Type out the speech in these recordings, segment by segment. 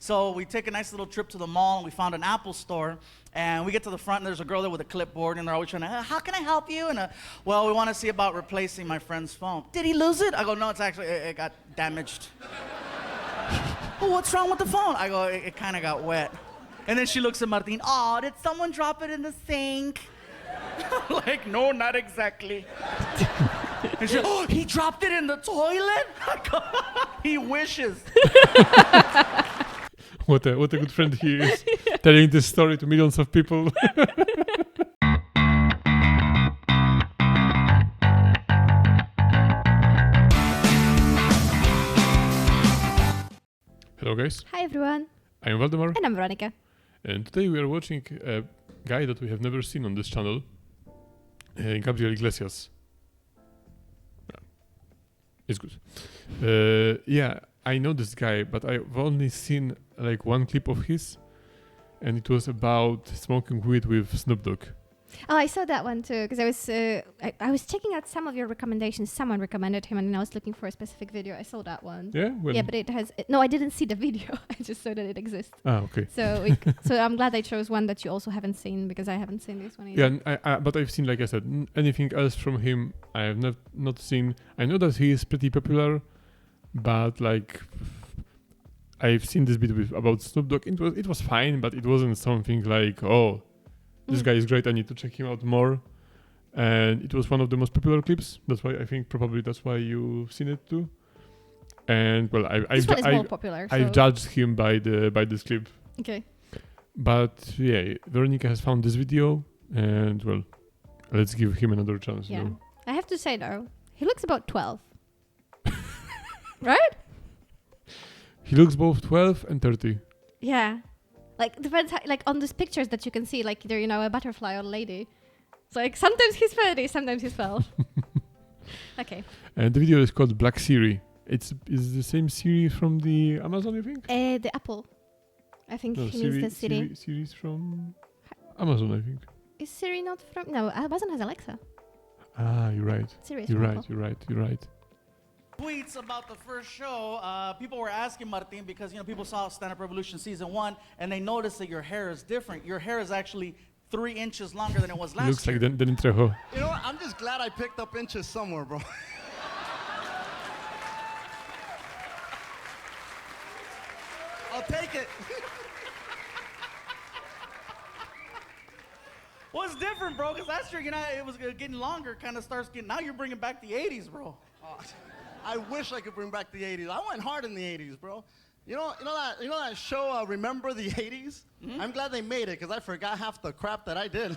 So we take a nice little trip to the mall, and we found an Apple store. And we get to the front, and there's a girl there with a clipboard, and they're always trying to, how can I help you? And, well, we want to see about replacing my friend's phone. Did he lose it? I go, no, it's actually, it got damaged. Well, what's wrong with the phone? I go, it kind of got wet. And then she looks at Martin, oh, did someone drop it in the sink? Like, no, not exactly. And she, oh, he dropped it in the toilet? I go, he wishes. What a good friend he is, telling this story to millions of people. Hello guys. Hi everyone. I'm Waldemar. And I'm Weronika. And today we are watching a guy that we have never seen on this channel, Gabriel Iglesias. Yeah. It's good. Yeah, I know this guy, but I've only seen like one clip of his, and it was about smoking weed with Snoop Dogg. Oh, I saw that one too, because I was checking out some of your recommendations. Someone recommended him, and I was looking for a specific video. I saw that one. Yeah? Yeah, but no, I didn't see the video. I just saw that it exists. Ah, okay. So I'm glad I chose one that you also haven't seen, because I haven't seen this one either. Yeah, but I've seen, like I said, anything else from him I have not seen. I know that he is pretty popular, but like I've seen this bit about Snoop Dogg. It was fine, but it wasn't something like, oh, this guy is great, I need to check him out more. And it was one of the most popular clips. That's why I think probably that's why you've seen it too. And well, this one is more popular. So. I've judged him by this clip. Okay. But yeah, Weronika has found this video, and well, let's give him another chance. Yeah. You know? I have to say though, he looks about 12. Right? He looks both 12 and 30. Yeah. Like, depends how, like, on these pictures that you can see, like, either, a butterfly or a lady. It's like, sometimes he's 30, sometimes he's 12. Okay. And the video is called Black Siri. Is the same Siri from the Amazon, you think? The Apple. I think No, he means the Siri. Siri's from Amazon, I think. Is Siri not from... No, Amazon has Alexa. Ah, you're right. Siri is You're from right, Apple. you're right. Tweets about the first show, people were asking Martin because people saw Stand Up Revolution season 1 and they noticed that your hair is different. Your hair is actually 3 inches longer than it was last Looks year. like Danny Trejo. You know what? I'm just glad I picked up inches somewhere, bro. I'll take it. Well, it's different, bro, because last year, it was getting longer, kind of starts getting, now you're bringing back the 80s, bro. I wish I could bring back the 80s. I went hard in the 80s, bro. You know that show, Remember the 80s? Mm-hmm. I'm glad they made it, because I forgot half the crap that I did.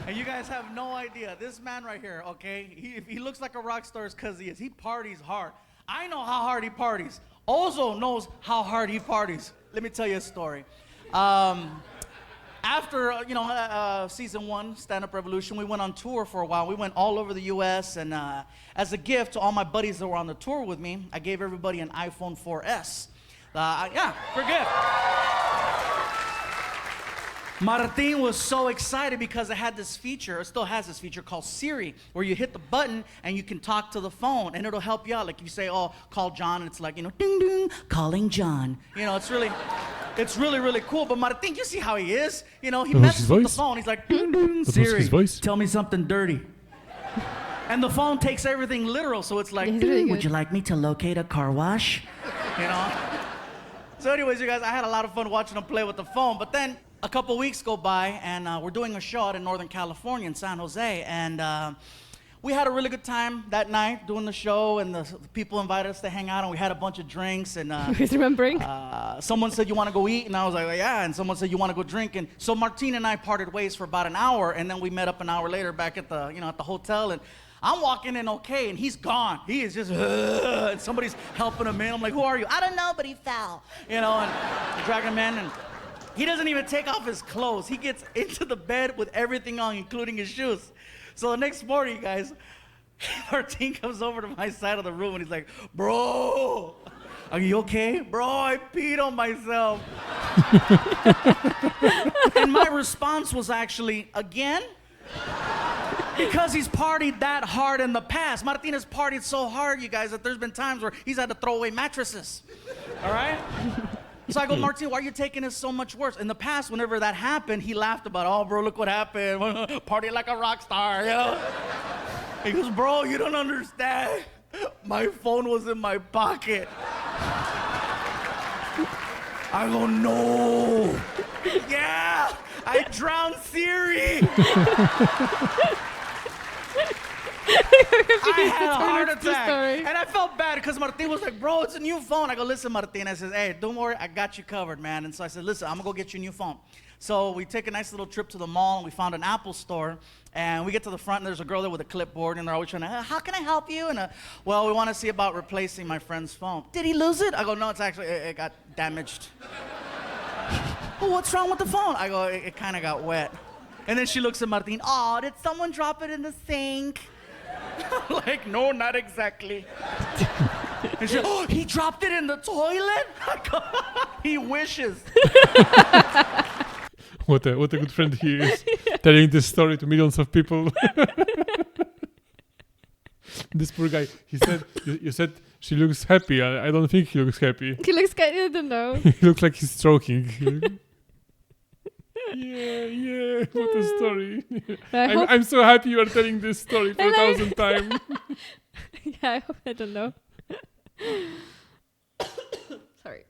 And you guys have no idea. This man right here, okay, if he looks like a rock star, it's because he is. He parties hard. I know how hard he parties. Ozo knows how hard he parties. Let me tell you a story. After, season 1, Stand Up Revolution, we went on tour for a while. We went all over the U.S., and as a gift to all my buddies that were on the tour with me, I gave everybody an iPhone 4S. For gift. Martin was so excited because it had this feature, it still has this feature called Siri, where you hit the button and you can talk to the phone, and it'll help you out. Like you say, oh, call John, and it's like, ding, ding, calling John. It's really, really cool. But Martin, you see how he is. He messes with the phone. He's like, ding, ding, Siri, tell me something dirty. And the phone takes everything literal, so it's like, really would you like me to locate a car wash? So anyways, you guys, I had a lot of fun watching him play with the phone. But then a couple weeks go by, and we're doing a show out in Northern California in San Jose. And we had a really good time that night doing the show, and the people invited us to hang out, and we had a bunch of drinks. And Who's remembering? someone said, you want to go eat? And I was like, yeah. And someone said, you want to go drink? And so Martin and I parted ways for about an hour, and then we met up an hour later back at the, at the hotel. And I'm walking in okay, and he's gone. He is just, and somebody's helping him in. I'm like, who are you? I don't know, but he fell. And dragging him in, and he doesn't even take off his clothes. He gets into the bed with everything on, including his shoes. So the next morning, guys, Martin comes over to my side of the room, and he's like, bro, are you okay? Bro, I peed on myself. And my response was actually, again? Because he's partied that hard in the past. Martin has partied so hard, you guys, that there's been times where he's had to throw away mattresses. All right? So I go, Martin, why are you taking it so much worse? In the past, whenever that happened, he laughed about, oh, bro, look what happened. Party like a rock star, you know? He goes, bro, you don't understand. My phone was in my pocket. I go, no. Yeah, I drowned Siri. I had a heart attack. And I felt bad because Martin was like, bro, it's a new phone. I go, listen, Martin. I says, hey, don't worry. I got you covered, man. And so I said, listen, I'm going to go get you a new phone. So we take a nice little trip to the mall, and we found an Apple store. And we get to the front, and there's a girl there with a clipboard, and they're always trying to, how can I help you? And, well, we want to see about replacing my friend's phone. Did he lose it? I go, no, it's actually, it got damaged. Well, what's wrong with the phone? I go, it kind of got wet. And then she looks at Martin, oh, did someone drop it in the sink? Like, no, not exactly. And she, oh, he dropped it in the toilet? He wishes. What a good friend he is, telling this story to millions of people. This poor guy, he said, you said she looks happy. I don't think he looks happy. He looks kind of, I don't know. He looks like he's stroking. Yeah, what a story. I'm so happy you are telling this story for 1,000 times. Yeah, I don't know. Sorry.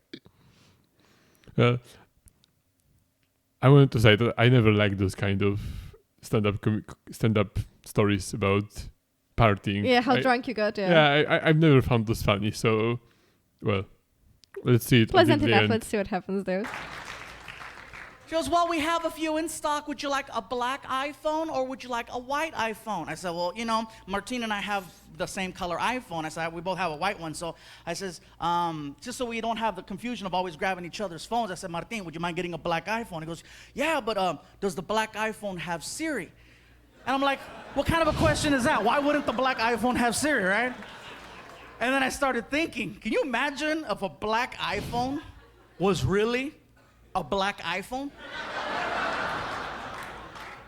I wanted to say that I never liked those kind of stand-up stories about partying. Yeah, how drunk you got, yeah. I've never found those funny, so, well, let's see it. Pleasant enough, let's see what happens there. She goes, well, we have a few in stock. Would you like a black iPhone or would you like a white iPhone? I said, well, you know, Martin and I have the same color iPhone. I said, we both have a white one. So I says, just so we don't have the confusion of always grabbing each other's phones, I said, Martin, would you mind getting a black iPhone? He goes, yeah, but does the black iPhone have Siri? And I'm like, what kind of a question is that? Why wouldn't the black iPhone have Siri, right? And then I started thinking, can you imagine if a black iPhone was really a black iPhone?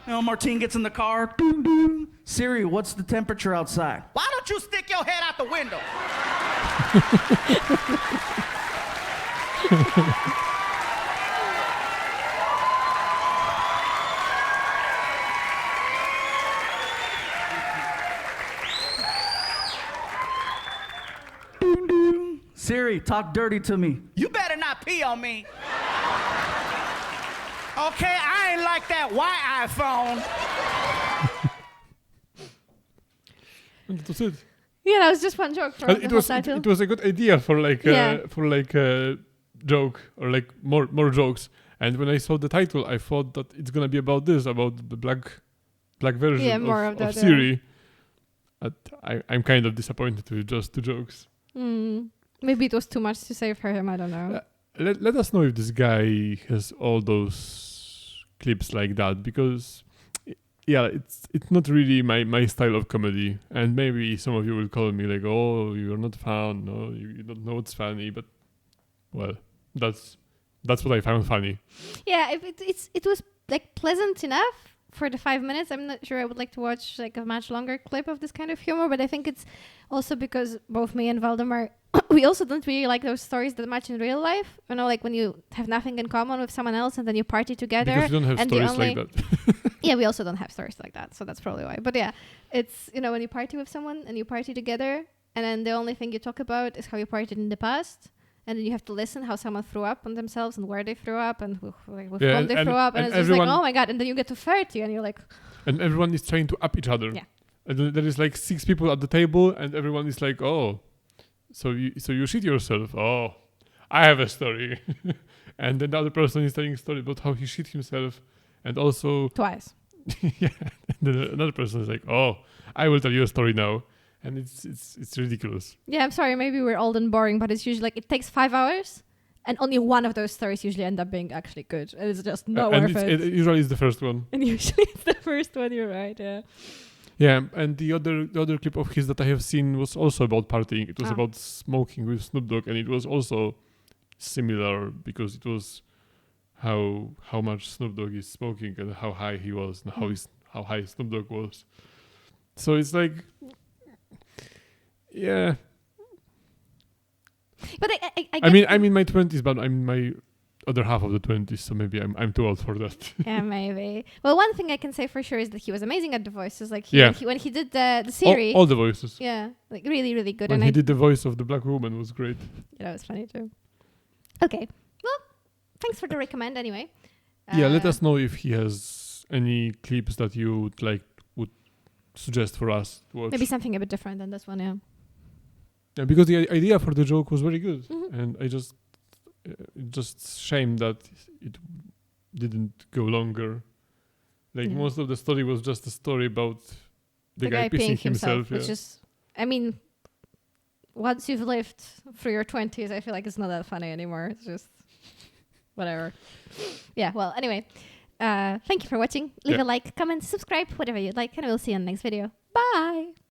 You know, Martin gets in the car. Doo, doo. Siri, what's the temperature outside? Why don't you stick your head out the window? Doo, doo. Siri, talk dirty to me. You better not pee on me. Okay, I ain't like that white iPhone. That was it. Yeah, that was just one joke for the whole title. It was a good idea for a joke or like more jokes. And when I saw the title, I thought that it's gonna be about this, about the black version of Siri. I'm kind of disappointed with just two jokes. Maybe it was too much to say for him. I don't know. Let us know if this guy has all those clips like that, because it's not really my style of comedy, and maybe some of you will call me like, oh, you're not fun, no, you don't know what's funny, but well, that's what I found funny. Yeah, it was like pleasant enough for the 5 minutes. I'm not sure I would like to watch like a much longer clip of this kind of humor, but I think it's also because both me and Waldemar, we also don't really like those stories that much in real life. You know, like when you have nothing in common with someone else and then you party together. Because you don't have stories like that. Yeah, we also don't have stories like that, so that's probably why. But yeah, it's, you know, when you party with someone and you party together, and then the only thing you talk about is how you partied in the past, and then you have to listen how someone threw up on themselves and where they threw up and with whom they threw up, and it's just like, oh my god, and then you get to 30 and you're like... And everyone is trying to up each other. Yeah. And then there is like 6 people at the table, and everyone is like, oh, so you shit yourself. Oh, I have a story. And then the other person is telling a story about how he shit himself, and also... Twice. Yeah. And then another person is like, oh, I will tell you a story now. And it's ridiculous. Yeah, I'm sorry, maybe we're old and boring, but it's usually like it takes 5 hours, and only one of those stories usually end up being actually good. And it's just not worth it. It usually is the first one. And usually it's the first one, you're right, yeah. Yeah, and the other clip of his that I have seen was also about partying. It was about smoking with Snoop Dogg, and it was also similar because it was how much Snoop Dogg is smoking and how high he was and how high Snoop Dogg was. So it's like, yeah, But I mean, I'm in my 20s, but I'm in my other half of the 20s, so maybe I'm too old for that. yeah, maybe. Well, one thing I can say for sure is that he was amazing at the voices. Like when he did the Siri. All the voices. Yeah, like really, really good. When And he did the voice of the black woman was great. Yeah, that was funny too. Okay, well, thanks for the recommend anyway. Yeah, let us know if he has any clips that you would suggest for us to watch. Maybe something a bit different than this one, yeah. Yeah, because the idea for the joke was very good, Mhm. and I just shame that it didn't go longer. Like Yeah. most of the story was just a story about the guy pissing himself. which is, I mean, once you've lived through your 20s, I feel like it's not that funny anymore. It's just whatever. Yeah, well, anyway, thank you for watching. Leave a like, comment, subscribe, whatever you'd like, and we'll see you in the next video. Bye!